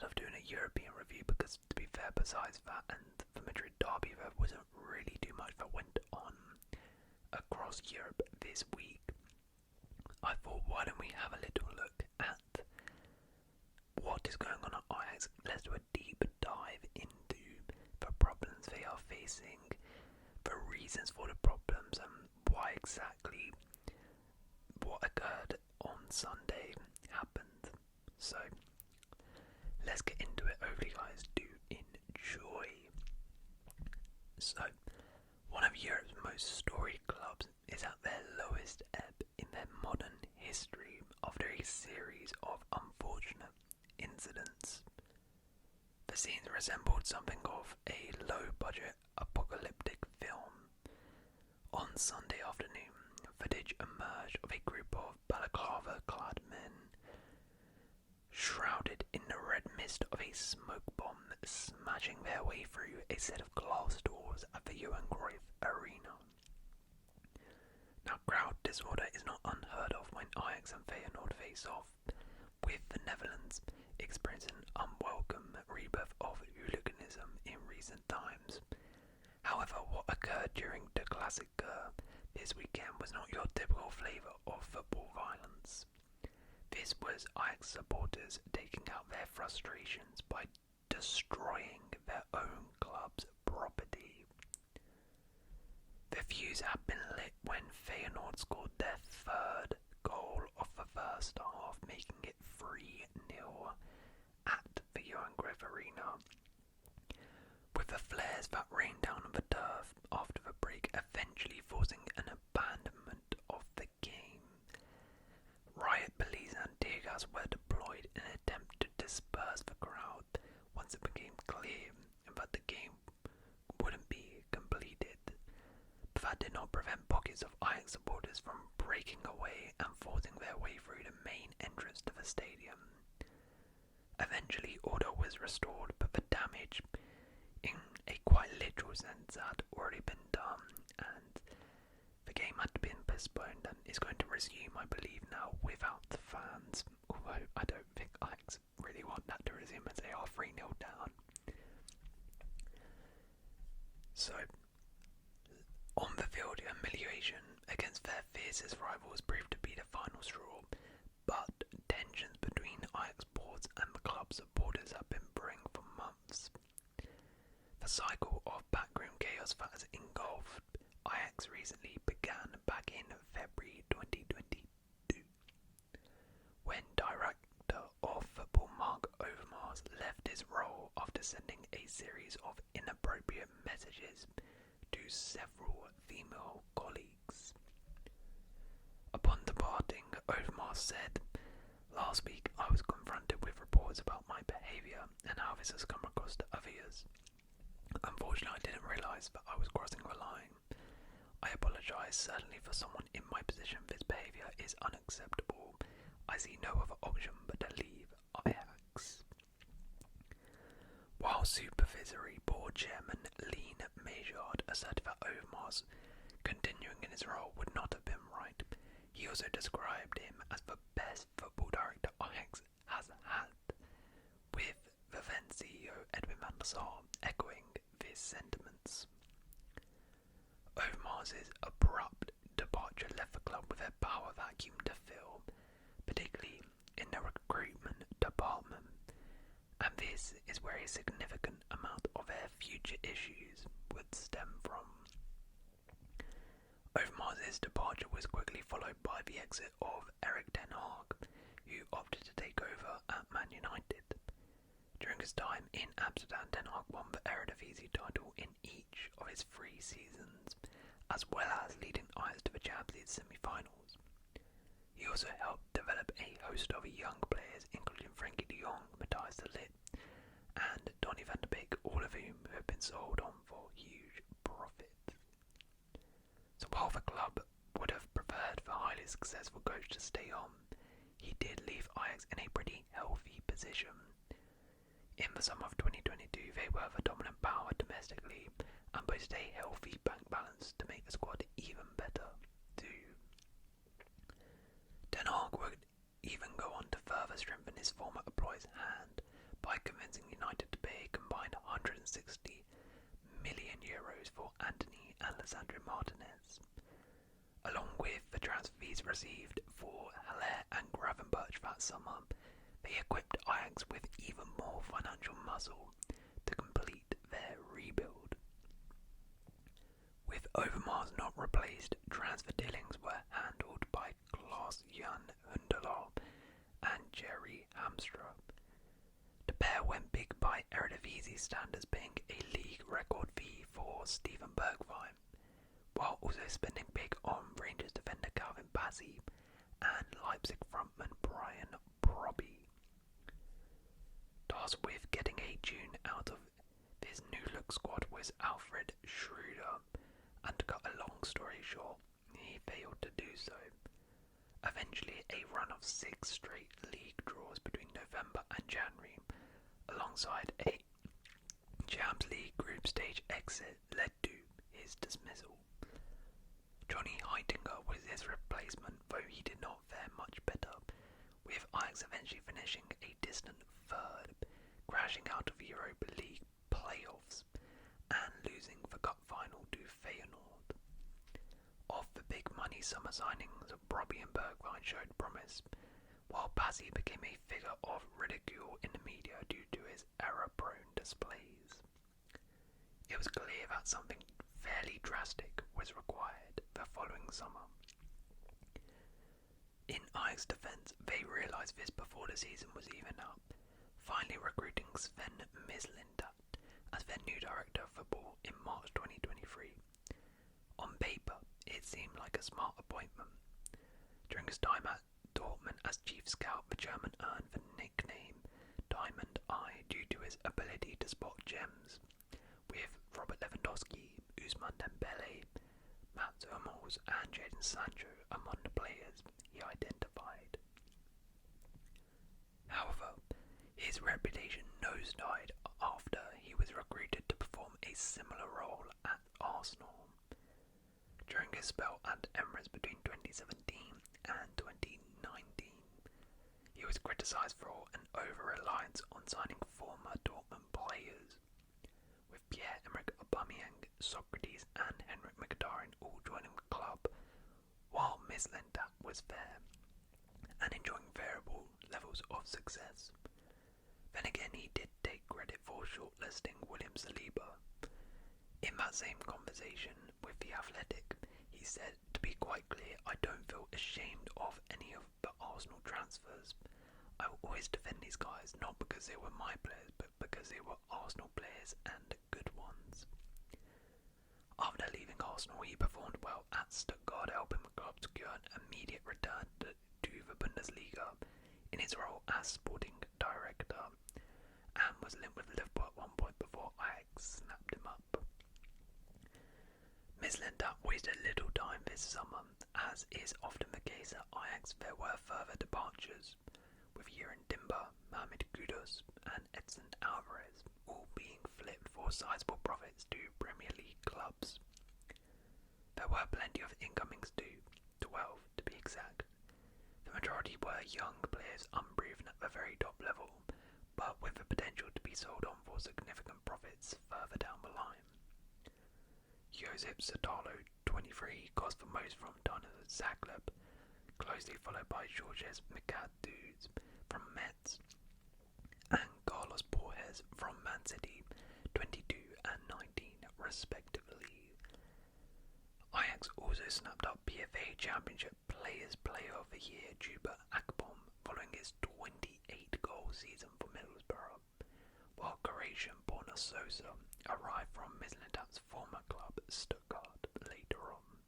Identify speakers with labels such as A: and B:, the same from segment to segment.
A: instead of doing a European review, because to be fair, besides that and the Madrid derby, there wasn't really too much that went on across Europe this week. I thought, why don't we have a little look at what is going on at Ajax? Let's do a deep dive into the problems they are facing, the reasons for the problems, and why exactly what occurred on Sunday happened. So let's get into it. Hopefully you guys do enjoy. So one of Europe's most storied clubs is at their lowest ebb in their modern history after a series of unfortunate incidents. The scenes resembled something of a low-budget apocalyptic film. On Sunday afternoon, footage emerged of a group of balaclava-clad men shrouded in the red mist of a smoke bomb smashing their way through a set of glass doors at the Johan Cruyff Arena. Now, crowd disorder is not unheard of when Ajax and Feyenoord face off, with the Netherlands experiencing an unwelcome rebirth of hooliganism in recent times. However, what occurred during the Classic this weekend was not your typical flavour of football violence. This was Ajax supporters taking out their frustrations by destroying their own club's property. The fuse had been lit when Feyenoord scored their third goal of the first half, making it 3-0 at the Johan Cruyff Arena, with the flares that rained down on the turf after the break eventually forcing an abandonment of the game. Riot police and tear gas were deployed in an attempt to disperse the crowd once it became clear that the game wouldn't be completed. But that did not prevent pockets of Ajax supporters from breaking away and forcing their way through the main entrance to the stadium. Eventually order was restored, but the damage, in a quite literal sense, had already been done, and the game had been postponed and is going to resume, I believe, now without the fans, although I don't think Ajax really want that to resume as they are 3-0 down. So, on the field, humiliation against their fiercest rivals proved to be the final straw, but tensions between Ajax boards and the club supporters have been brewing for months. The cycle of backroom chaos that has engulfed Ajax recently began back in February 2022, when director of football Mark Overmars left his role after sending a series of inappropriate messages to several female colleagues. Upon departing, Overmars said, "Last week I was confronted with reports about my behaviour and how this has come across to others. Unfortunately, I didn't realise that I was crossing the line. I apologise. Certainly for someone in my position, this behaviour is unacceptable. I see no other option but to leave Ajax." While Supervisory Board Chairman Lean Meijard asserted that Overmars continuing in his role would not have been right, he also described him as the best football director Ajax has had, with the then CEO Edwin van der Sar echoing these sentiments. Overmars' abrupt departure left the club with a power vacuum to fill, particularly in the recruitment department, and this is where a significant amount of their future issues would stem from. Overmars' departure was quickly followed by the exit of Ten Haag, who opted to take over at Man United. During his time in Amsterdam, Ten Haag won the Eredivise title in each of his 3 seasons, as well as leading Ajax to the Champions League semi-finals. He also helped develop a host of young players, including Frenkie de Jong, Matthijs de Ligt, and Donny van de Beek, all of whom have been sold on for huge profit. So while the club would have preferred the highly successful coach to stay on, he did leave Ajax in a pretty healthy position. In the summer of 2022, they were the dominant power domestically and boasted a healthy bank balance to make the squad even better too. Ten Haag would even go on to further strengthen his former employer's hand by by convincing United to pay a combined €160 million for Anthony and Lisandro Martinez, along with the transfer fees received for Haller and Gravenberch that summer. They equipped Ajax with even more financial muscle to complete their rebuild. With Overmars not replaced, transfer dealings were handled by Klaas-Jan Huntelaar and Jerry Hamstra. The pair went big by Eredivisie standards, paying a league record fee for Steven Bergwijn, while also spending big on Rangers defender Calvin Bassey and Leipzig frontman Brian Brobby. Tasked with getting a tune out of this new-look squad was Alfred Schroeder, and to cut a long story short, he failed to do so. Eventually, a run of 6 straight league draws between November and January, alongside a Champions League group stage exit, led to his dismissal. Johnny Heitinga was his replacement, though he did not fare much better, with Ajax eventually finishing a distant third, crashing out of Europa League playoffs and losing the cup final to Feyenoord. Of the big money summer signings, Brobby and Bergwijn showed promise, while Bassey became a figure of ridicule in the media due to his error-prone displays. It was clear that something fairly drastic was required the following summer. In Ajax's defence, they realised this before the season was even up, finally recruiting Sven Mislintat as their new director of football in March 2023. On paper, it seemed like a smart appointment. During his time at Dortmund as chief scout, the German earned the nickname Diamond Eye due to his ability to spot gems, with Robert Lewandowski, Ousmane Dembele, Mats Hummels and Jadon Sancho among the players he identified. However, his reputation nosedived after he was recruited to perform a similar role at Arsenal. During his spell at Emirates between 2017 and 2019, he was criticised for an over-reliance on signing former Dortmund players, with Pierre-Emerick Aubameyang, Socrates and Henrik Mkhitaryan all joining the club, while Mislintat was there and enjoying variable levels of success. Then again, he did take credit for shortlisting William Saliba. In that same conversation with The Athletic, he said, "To be quite clear, I don't feel ashamed of any of the Arsenal transfers. I will always defend these guys, not because they were my players, but because they were Arsenal players and good ones." After leaving Arsenal, he performed well at Stuttgart, helping the club secure an immediate return to the Bundesliga in his role as sporting director, and was linked with Liverpool at one point before Ajax snapped him up. Mislintat wasted little time this summer. As is often the case at Ajax, there were further departures, with Yerin Timber, Mohamed Kudus and Edson Alvarez all being flipped for sizable profits to Premier League clubs. There were plenty of incomings too, 12 to be exact. The majority were young players unproven at the very top level, but with the potential to be sold on for significant profits further down the line. Josip Sotalo, 23, cost the most from Dinamo Zagreb, closely followed by Georges Mikaduz from Metz and Carlos Borges from Man City, 22 and 19 respectively. Ajax also snapped up PFA Championship Players Player of the Year Juba Akpom following his 28-goal season for Middlesbrough, while Croatian Borna Sosa arrived from Mislintat's former club Stuttgart later on.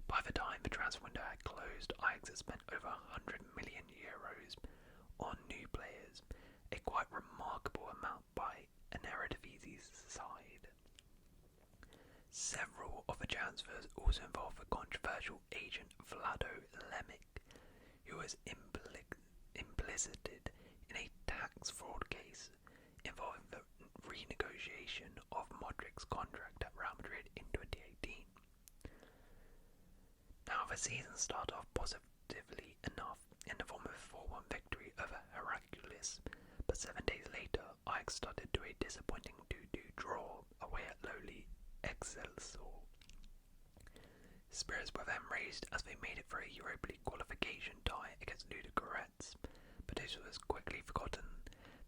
A: By the time the transfer window had closed, Ajax had spent over €100 million on new players, a quite remarkable amount by an Eredivisie side. Several of the transfers also involved the controversial agent Vlado Lemic, who was implicated in a tax fraud case involving the renegotiation of Modric's contract at Real Madrid in 2018. Now, the season started off positively enough in the form of a 4-1 victory over Heracles, but 7 days later, Ajax started to a disappointing 2-2 draw away at lowly Excelsior. Spirits were then raised as they made it for a Europa League qualification tie against Ludogorets, but this was quickly forgotten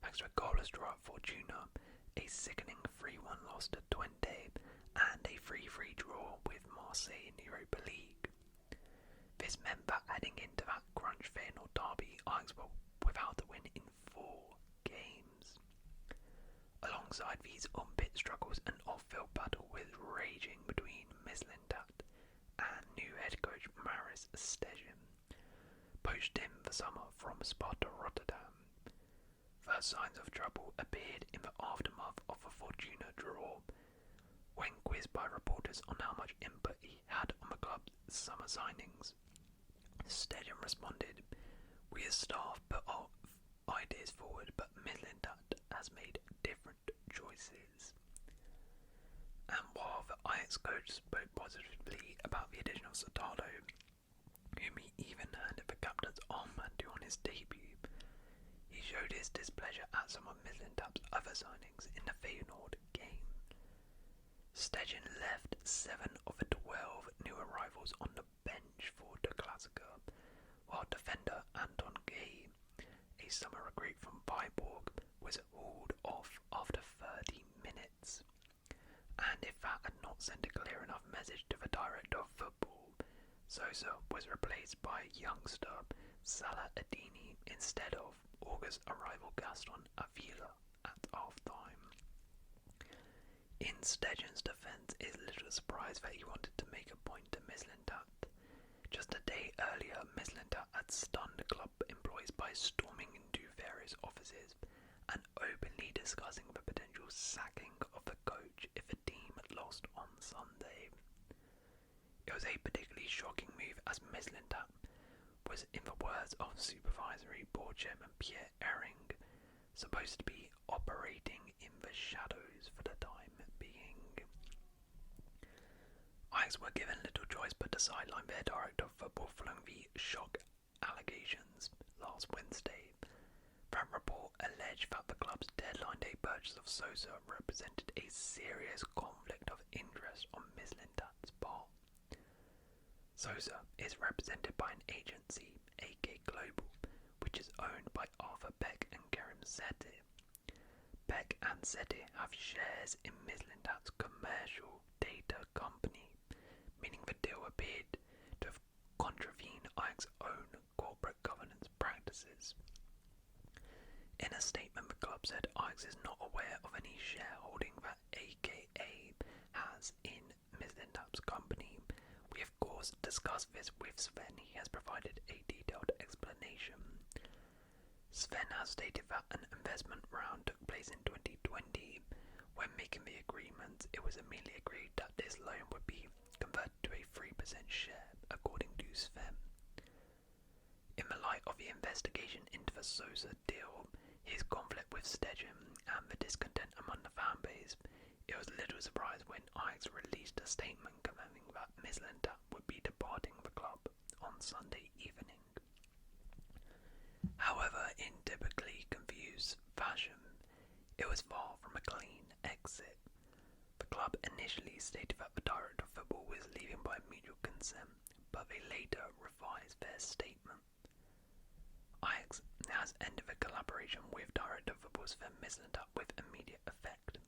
A: thanks to a goalless draw at Fortuna, a sickening 3-1 loss to Twente, and a 3-3 draw with Marseille in the Europa League. This meant that heading into that crunch Feyenoord derby, Ajax were without a win in 4 games. Alongside these on-pitch struggles, an off-field battle was raging between Mislintat and new head coach Maris Stegen, poached him for summer from Sparta Rotterdam. First signs of trouble appeared in the aftermath of the Fortuna draw. When quizzed by reporters on how much input he had on the club's summer signings, Stegen responded, "We as staff put our ideas forward, but Mislintat has made different choices." And while the Ajax coach spoke positively about the addition of Sottalo, whom he even handed the captain's armband to on his debut, he showed his displeasure at some of Mislintat's other signings in the Feyenoord game. Stegen left 7 of the 12 new arrivals on the bench for the Klassiker, while defender Anton Gay, a summer recruit from Viborg, was hauled off after 30 minutes. And if that had not sent a clear enough message to the director of football, Sosa was replaced by youngster Salah Adini instead of August arrival Gaston Avila at half-time. In Stegen's defence, it is little surprise that he wanted to make a point to Mislintat. Just a day earlier, Mislintat had stunned club employees by storming into various offices and openly discussing the potential sacking of the coach if the team had lost on Sunday. It was a particularly shocking move as Mislintat was, in the words of Supervisory Board Chairman Pierre Ehring, supposed to be operating in the shadows for the time being. Ajax were given little choice but to sideline their director of football following the shock allegations last Wednesday. That report alleged that the club's deadline day purchase of Sosa represented a serious conflict of interest on Mislintat's part. Sosa is represented by an agency, AK Global, which is owned by Arthur Beck and Kerem Seti. Beck and Seti have shares in Mislintat's commercial data company, meaning the deal appeared to have contravened Ajax's own corporate governance practices. In a statement, the club said Ajax is not aware of any shareholding that AKA has in Mislintat's company. We of course discussed this with Sven. He has provided a detailed explanation. Sven has stated that an investment round took place in 2020. When making the agreement, it was immediately agreed that this loan would be converted to a 3% share, according to Sven. In the light of the investigation into the Sosa deal, his conflict with Stegen, and the discontent among the fan base, it was little surprise when Ajax released a statement confirming that Mislintat would be departing the club on Sunday evening. However, in typically confused fashion, it was far from a clean exit. The club initially stated that the director of football was leaving by mutual consent, but they later revised their statement. Ajax has ended the collaboration with director of football Sven Mislintat with immediate effect.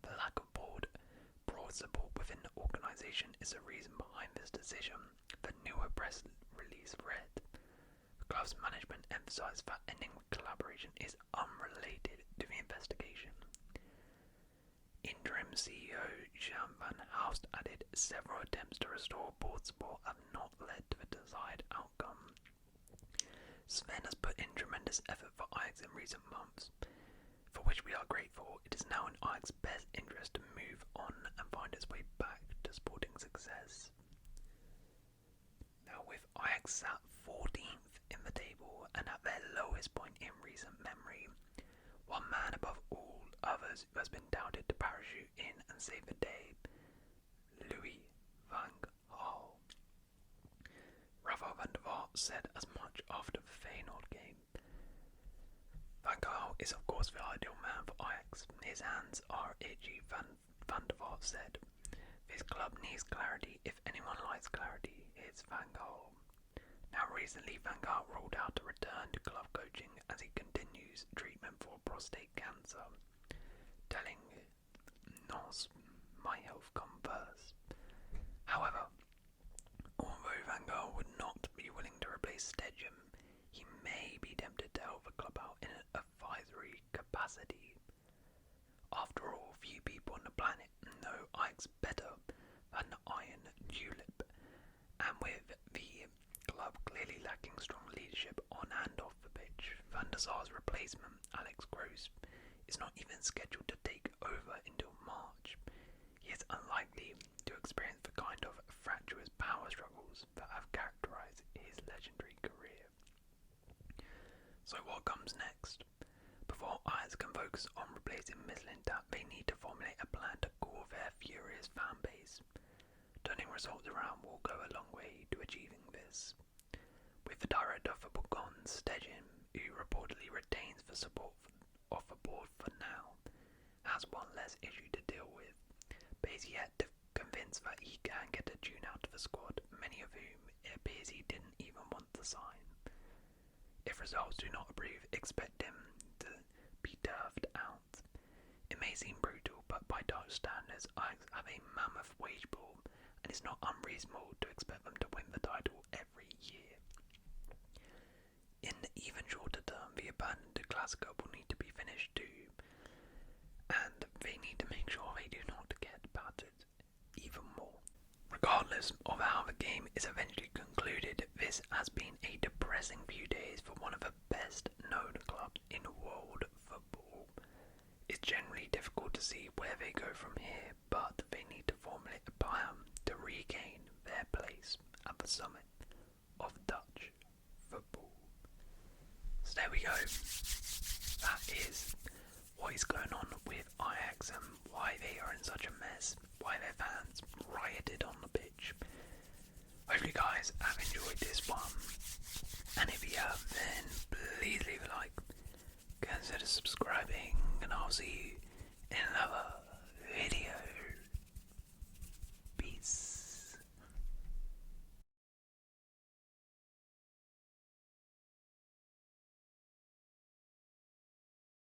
A: The lack of broad support within the organisation is the reason behind this decision, the newer press release read. The club's management emphasised that ending the collaboration is unrelated to the investigation. Interim CEO Jan van Halst added, several attempts to restore board support have not led to the desired outcome. Sven has put in tremendous effort for Ajax in recent months, for which we are grateful. It is now in Ajax's best interest to move on and find its way back to sporting success. Now, with Ajax at 14th in the table and at their lowest point in recent memory, one man above all others who has been touted to parachute in and save the day, Louis van Gaal. Rafael van der Vaart said as much after the Feyenoord game. Van Gaal Now is of course the ideal man for Ajax. His hands are itchy, Van der Vaart said. This club needs clarity. If anyone likes clarity, it's Van Gaal. Now recently Van Gaal ruled out a return to club coaching as he continues treatment for prostate cancer, telling Nos, my health come first. However, although Van Gaal would not be willing to replace Stedham, he may be tempted to help the club out in an advisory capacity. After all, few people on the planet know Ajax better than the Iron Tulip, and with the club clearly lacking strong leadership on and off the pitch, Van der Sar's replacement, Alex Gross, is not even scheduled to take over until March. He is unlikely to experience the kind of fractious power struggles that have characterised his legendary career. So what comes next? Before Ajax can focus on replacing Mislintat, they need to formulate a plan to cool their furious fan base. Turning results around will go a long way to achieving this. With the director of football gone, Stedham, who reportedly retains the support of the board for now, has one less issue to deal with, but is yet convinced that he can get a tune out of the squad, many of whom it appears he didn't even want to sign. If results do not approve, expect him to be turfed out. It may seem brutal, but by Dutch standards, Ajax have a mammoth wage pool, and it's not unreasonable to expect them to win the title every year. In the even shorter term, the abandoned Classico will need to be finished too, and they need to make sure they do not get battered even more. Regardless of how the game is eventually concluded, this has been a depressing few days for one of the best known clubs in world football. It's generally difficult to see where they go from here, but they need to formulate a plan to regain their place at the summit of Dutch football. So there we go. That is what is going on with Ajax and why they are in such a mess, why their fans rioted on the pitch. Hopefully you guys have enjoyed this one, and if you have, then please leave a like, consider subscribing, and I'll see